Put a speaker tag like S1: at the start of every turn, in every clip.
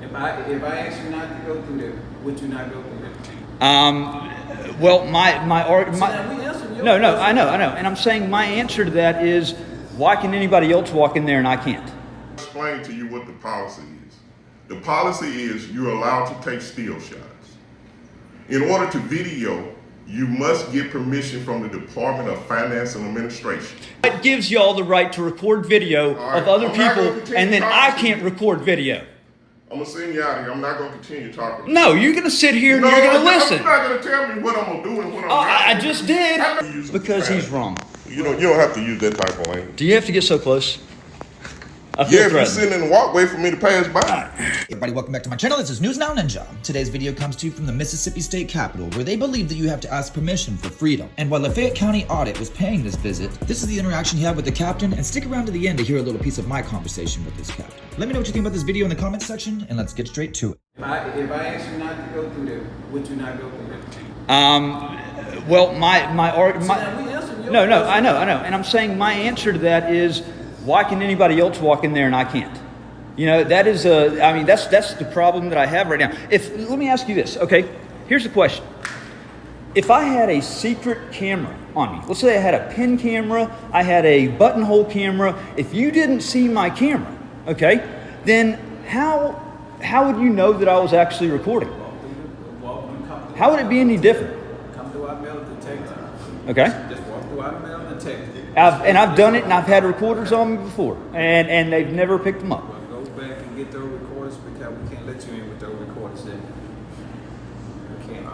S1: If I ask you not to go through there, would you not go through there?
S2: Well, my no, I know, and I'm saying my answer to that is, why can anybody else walk in there and I can't?
S3: Explain to you what the policy is. The policy is you're allowed to take still shots. In order to video, you must get permission from the Department of Finance and Administration.
S2: It gives y'all the right to record video of other people, and then I can't record video.
S3: I'm gonna send you out of here. I'm not gonna continue talking.
S2: No, you're gonna sit here and you're gonna listen.
S3: You're not gonna tell me what I'm gonna do and what I'm not.
S2: I just did. Because he's wrong.
S3: You don't have to use that type of language.
S2: Do you have to get so close? I feel
S3: Yeah, if you're
S2: threatened.
S3: sitting in the walkway for me to pass by.
S4: Hey everybody, welcome back to my channel. This is News Now Ninja. Today's video comes to you from the Mississippi State Capitol, where they believe that you have to ask permission for freedom. And while Lafayette County Audit was paying this visit, this is the interaction he had with the captain, and stick around to the end to hear a little piece of my conversation with this captain. Let me know what you think about this video in the comments section, and let's get straight to it.
S1: If I ask you not to go through there, would you not go through there?
S2: Well, no, I know, and I'm saying my answer to that is, why can anybody else walk in there and I can't? You know, that is that's the problem that I have right now. Let me ask you this, okay? Here's the question. If I had a secret camera on me, let's say I had a pin camera, I had a buttonhole camera, if you didn't see my camera, okay, then how would you know that I was actually recording? How would it be any different?
S1: Come through our metal detector.
S2: Okay.
S1: Just walk through our metal detector.
S2: I've done it, and I've had recorders on me before, and they've never picked them up.
S1: Well, go back and get those recorders because we can't let you in with those recorders there. We can't.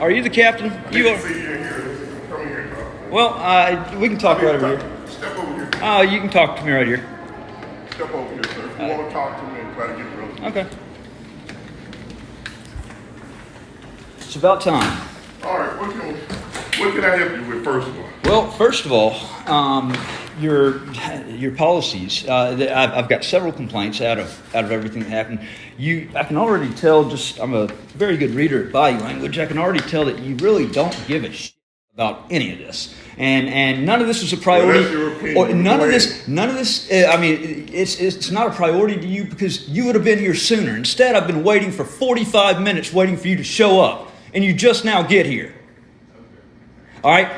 S2: Are you the captain? You are.
S3: See you in here. Come here.
S2: Well, we can talk right over here.
S3: Step over here.
S2: You can talk to me right here.
S3: Step over here, sir. If you want to talk to me and try to get real.
S2: Okay. It's about time.
S3: All right, what can I help you with first of all?
S2: Well, first of all, your policies. I've got several complaints out of everything that happened. I can already tell. I'm a very good reader of body language. I can already tell that you really don't give a shit about any of this, and none of this was a priority.
S3: Well, that's your opinion.
S2: Or none of this. It's not a priority to you because you would have been here sooner. Instead, I've been waiting for 45 minutes, waiting for you to show up, and you just now get here. All right,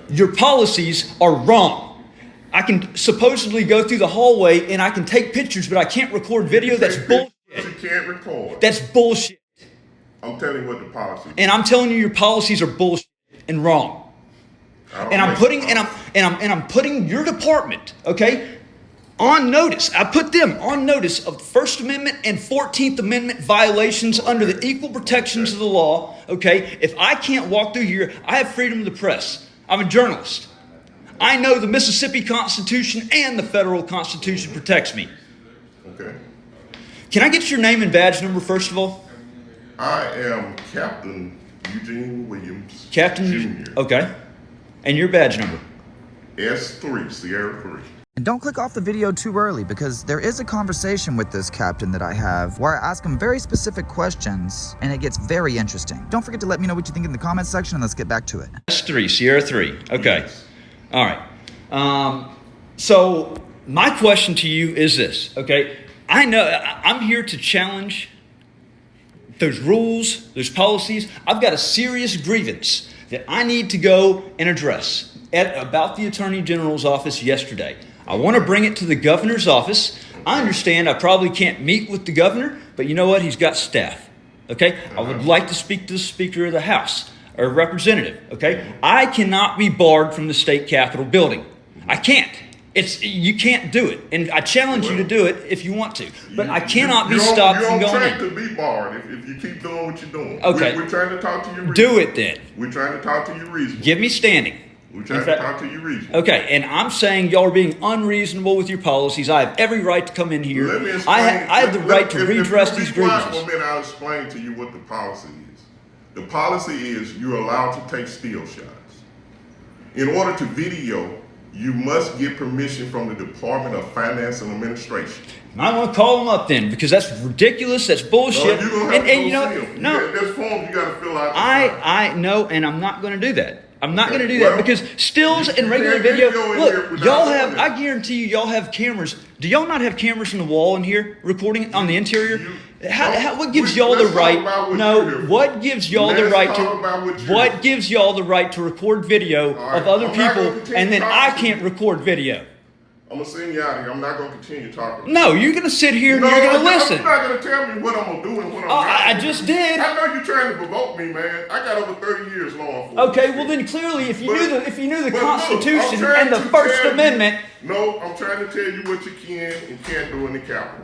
S2: your policies are wrong. I can supposedly go through the hallway and I can take pictures, but I can't record video. That's bullshit.
S3: You can't record.
S2: That's bullshit.
S3: I'm telling you what the policy is.
S2: And I'm telling you, your policies are bullshit and wrong. And I'm putting your department, okay, on notice. I put them on notice of First Amendment and 14th Amendment violations under the equal protections of the law, okay? If I can't walk through here, I have freedom of the press. I'm a journalist. I know the Mississippi Constitution and the federal Constitution protects me.
S3: Okay.
S2: Can I get your name and badge number first of all?
S3: I am Captain Eugene Williams.
S2: Captain,
S3: Jr.
S2: okay. And your badge number?
S3: S3, Sierra 3.
S4: And don't click off the video too early, because there is a conversation with this captain that I have where I ask him very specific questions, and it gets very interesting. Don't forget to let me know what you think in the comments section, and let's get back to it.
S2: S3, Sierra 3. Okay.
S3: Yes.
S2: All right. So my question to you is this, okay? I know I'm here to challenge those rules, those policies. I've got a serious grievance that I need to go and address about the Attorney General's office yesterday. I want to bring it to the governor's office. I understand I probably can't meet with the governor, but you know what? He's got staff, okay? I would like to speak to the Speaker of the House or representative, okay? I cannot be barred from the state capitol building. I can't. You can't do it, and I challenge you to do it if you want to. But I cannot be stopped from going in.
S3: You're on track to be barred if you keep doing what you're doing.
S2: Okay.
S3: We're trying to talk to you.
S2: Do it then.
S3: We're trying to talk to you reasonably.
S2: Give me standing.
S3: We're trying to talk to you reasonably.
S2: Okay, and I'm saying y'all are being unreasonable with your policies. I have every right to come in here.
S3: Let me explain.
S2: I have the right to redress these grievances.
S3: For a minute, I'll explain to you what the policy is. The policy is you're allowed to take still shots. In order to video, you must get permission from the Department of Finance and Administration.
S2: I want to call them up then, because that's ridiculous. That's bullshit.
S3: No, you're gonna have to
S2: you know,
S3: see them.
S2: no,
S3: There's forms you got to fill out.
S2: I know, and I'm not going to do that. I'm not
S3: Okay,
S2: going to do that
S3: well,
S2: because stills and regular
S3: can't
S2: video.
S3: video in here
S2: Look,
S3: without
S2: y'all
S3: doing
S2: have.
S3: it.
S2: I guarantee you, y'all have cameras. Do y'all not have cameras in the wall in here recording on the interior? What gives y'all the
S3: let's talk
S2: right?
S3: about what
S2: No,
S3: you're here
S2: what
S3: for.
S2: gives y'all the
S3: Let's
S2: right
S3: talk about
S2: to?
S3: what you're
S2: What
S3: here for.
S2: gives y'all the right to record video
S3: All right,
S2: of other
S3: I'm not gonna
S2: people,
S3: continue
S2: and then I
S3: talking to
S2: can't
S3: you.
S2: record video?
S3: I'm gonna send you out of here. I'm not gonna continue talking.
S2: No, you're going to sit here and
S3: No,
S2: you're going to listen.
S3: You're not gonna tell me what I'm gonna do and what I'm
S2: Oh,
S3: not.
S2: I
S3: gonna
S2: just
S3: do.
S2: did.
S3: I know you're trying to provoke me, man. I got over 30 years law enforcement.
S2: Okay, well then clearly, if you knew the
S3: but look,
S2: Constitution
S3: I'm trying
S2: and the
S3: to
S2: First
S3: tell you-
S2: Amendment.
S3: No, I'm trying to tell you what you can and can't do in the Capitol.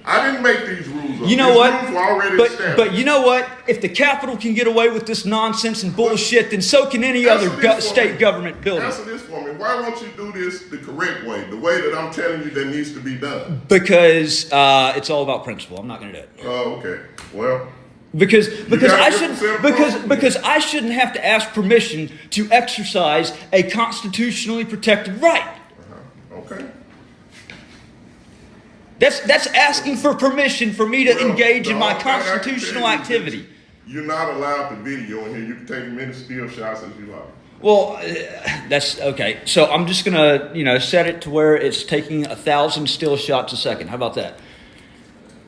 S3: I didn't make these rules up.
S2: You know
S3: These
S2: what?
S3: rules were already
S2: But
S3: established.
S2: you know what? If the Capitol can get away with this nonsense and bullshit, then so can any
S3: Answer
S2: other
S3: this for
S2: state
S3: me.
S2: government building.
S3: Answer this for me. Why won't you do this the correct way, the way that I'm telling you that needs to be done?
S2: Because it's all about principle. I'm not going to do it.
S3: Oh, okay. Well,
S2: Because
S3: got a
S2: I
S3: different set
S2: shouldn't
S3: of problems.
S2: because I shouldn't have to ask permission to exercise a constitutionally protected right.
S3: okay.
S2: That's asking for permission for me to
S3: Well,
S2: engage in
S3: the
S2: my
S3: only thing I can
S2: constitutional
S3: tell you is
S2: activity.
S3: You're not allowed to video in here. You can take as many still shots as you like.
S2: Well, that's okay. So I'm just gonna, set it to where it's taking 1,000 still shots a second. How about that?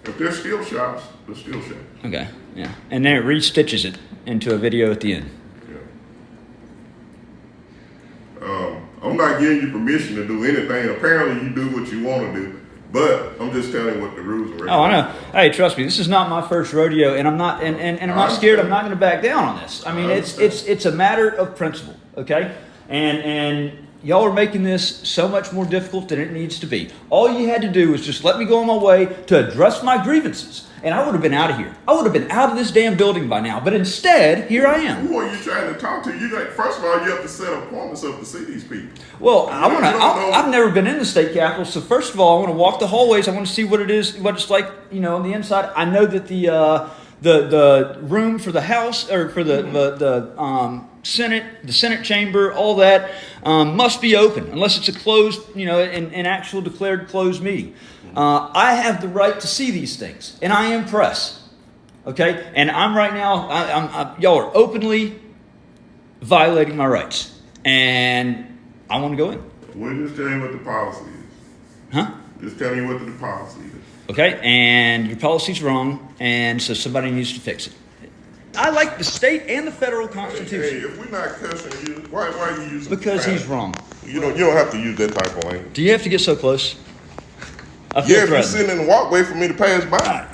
S3: If there's still shots, they're still shots.
S2: Okay, yeah. And then it restitches it into a video at the end.
S3: Yeah. I'm not giving you permission to do anything. Apparently, you do what you want to do. But I'm just telling you what the rules are.
S2: Oh, I know. Hey, trust me, this is not my first rodeo, and I'm not, and I'm not scared. I'm not going to back down on this. I mean, it's a matter of principle, okay? And y'all are making this so much more difficult than it needs to be. All you had to do was just let me go on my way to address my grievances, and I would have been out of here. I would have been out of this damn building by now. But instead, here I am.
S3: Who are you trying to talk to? First of all, you have to set appointments up to see these people.
S2: Well,
S3: You don't know.
S2: I've never been in the state capitol, so first of all, I want to walk the hallways. I want to see what it is, what it's like, on the inside. I know that the room for the House or for the Senate chamber, all that must be open unless it's a closed, an actual declared closed meeting. I have the right to see these things, and I am press. Okay, and I'm right now. Y'all are openly violating my rights, and I want to go in.
S3: We're just telling you what the policy is.
S2: Huh?
S3: Just telling you what the policy is.
S2: Okay, and your policy's wrong, and so somebody needs to fix it. I like the state and the federal
S3: Hey,
S2: constitution
S3: if we're not cussing you, why are you using?
S2: because he's
S3: profanity?
S2: wrong.
S3: You don't have to use that type of language.
S2: Do you have to get so close? I feel
S3: Yeah, if you're
S2: threatened.
S3: sitting in the walkway for me to pass by.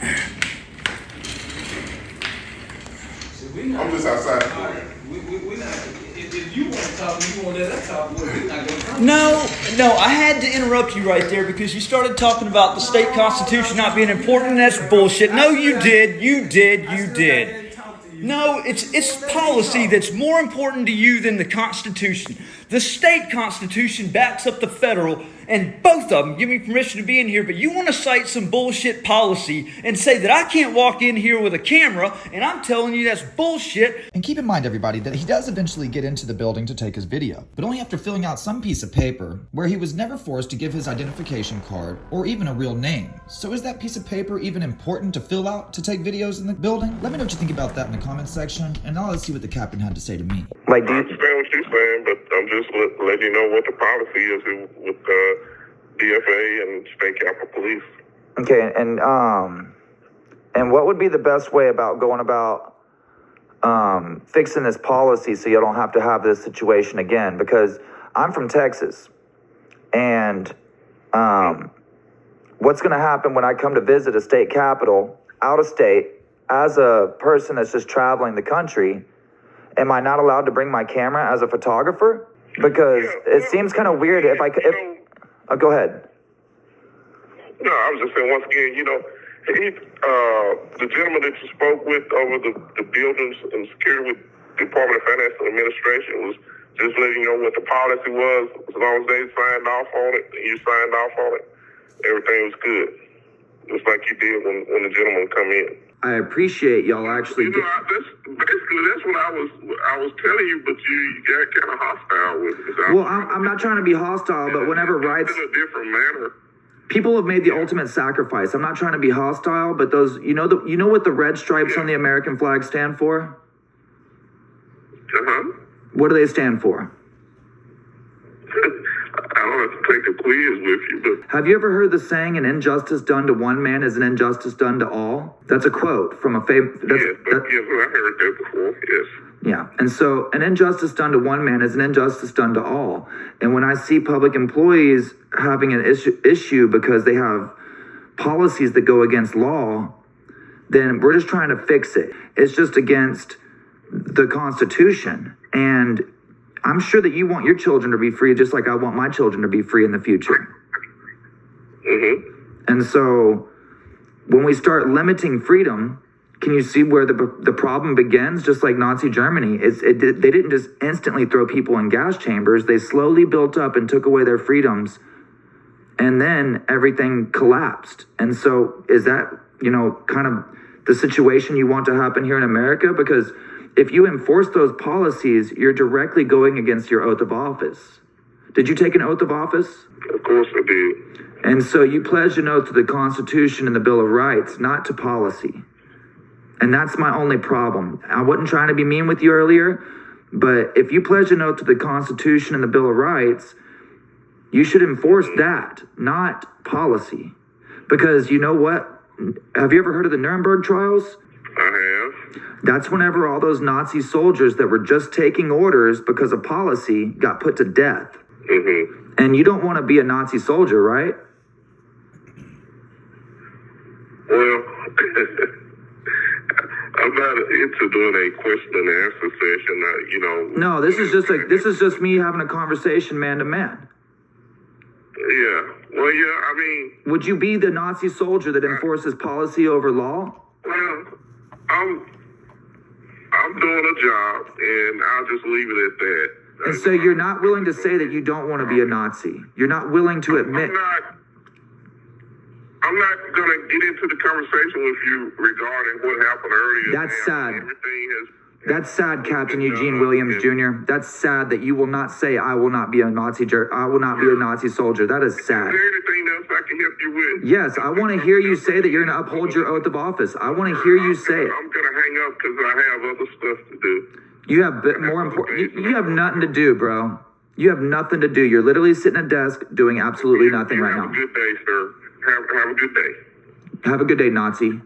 S3: I'm just outside the door.
S5: We not. If you want to talk, you want to let us talk. We're not going to talk.
S2: No, I had to interrupt you right there because you started talking about the state constitution not being important, and that's bullshit. No, you did. No, it's policy that's more important to you than the Constitution. The state constitution backs up the federal, and both of them give me permission to be in here, but you want to cite some bullshit policy and say that I can't walk in here with a camera, and I'm telling you that's bullshit.
S4: And keep in mind, everybody, that he does eventually get into the building to take his video, but only after filling out some piece of paper where he was never forced to give his identification card or even a real name. So is that piece of paper even important to fill out to take videos in the building? Let me know what you think about that in the comments section, and now let's see what the captain had to say to me.
S3: I understand what you're saying, but I'm just letting you know what the policy is with DFA and State Capitol Police.
S4: Okay, and what would be the best way about going about fixing this policy so you don't have to have this situation again? Because I'm from Texas, and what's going to happen when I come to visit a state capitol out of state as a person that's just traveling the country? Am I not allowed to bring my camera as a photographer? Because it seems kind of weird if go ahead.
S3: No, I was just saying, once again, the gentleman that you spoke with over the buildings and security with the Department of Finance and Administration was just letting you know what the policy was. As long as they signed off on it, and you signed off on it, everything was good. Just like you did when the gentleman come in.
S4: I appreciate y'all actually.
S3: That's what I was telling you, but you got kind of hostile with it.
S4: Well, I'm not trying to be hostile, but whenever rights,
S3: in a different manner.
S4: people have made the ultimate sacrifice. I'm not trying to be hostile, but those, you know what the red stripes on the American flag stand for?
S3: Uh-huh.
S4: What do they stand for?
S3: I don't have to take a quiz with you, but
S4: Have you ever heard the saying, an injustice done to one man is an injustice done to all? That's a quote from a famous...
S3: yes, I heard that before, yes.
S4: Yeah, and so an injustice done to one man is an injustice done to all. And when I see public employees having an issue because they have policies that go against law, then we're just trying to fix it. It's just against the Constitution. And I'm sure that you want your children to be free just like I want my children to be free in the future.
S3: Mm-hmm.
S4: And so when we start limiting freedom, can you see where the problem begins? Just like Nazi Germany, they didn't just instantly throw people in gas chambers. They slowly built up and took away their freedoms, and then everything collapsed. And so is that, kind of the situation you want to happen here in America? Because if you enforce those policies, you're directly going against your oath of office. Did you take an oath of office?
S3: Of course I did.
S4: And so you pledged an oath to the Constitution and the Bill of Rights, not to policy. And that's my only problem. I wasn't trying to be mean with you earlier, but if you pledge an oath to the Constitution and the Bill of Rights, you should enforce that, not policy. Because you know what? Have you ever heard of the Nuremberg trials?
S3: I have.
S4: That's whenever all those Nazi soldiers that were just taking orders because of policy got put to death.
S3: Mm-hmm.
S4: And you don't want to be a Nazi soldier, right?
S3: Well, I'm not into doing a question and answer session.
S4: No, this is just me having a conversation man to man.
S3: Yeah. Well, yeah. I mean,
S4: would you be the Nazi soldier that enforces policy over law?
S3: Well, I'm doing a job, and I'll just leave it at that.
S4: And so you're not willing to say that you don't want to be a Nazi. You're not willing to admit.
S3: I'm not going to get into the conversation with you regarding what happened earlier.
S4: That's sad.
S3: Everything
S4: That's sad, Captain Eugene Williams Jr. That's sad that you will not say, I will not be a Nazi I will not be a Nazi soldier. That is sad.
S3: Is there anything else I can help you with?
S4: Yes, I want to hear you say that you're going to uphold your oath of office. I want to hear you say it.
S3: I'm going to hang up because I have other stuff to do.
S4: You have more important. You have nothing to do, bro. You have nothing to do. You're literally sitting at a desk doing absolutely nothing right now.
S3: Have a good day, sir. Have a good day.
S4: Have a good day, Nazi.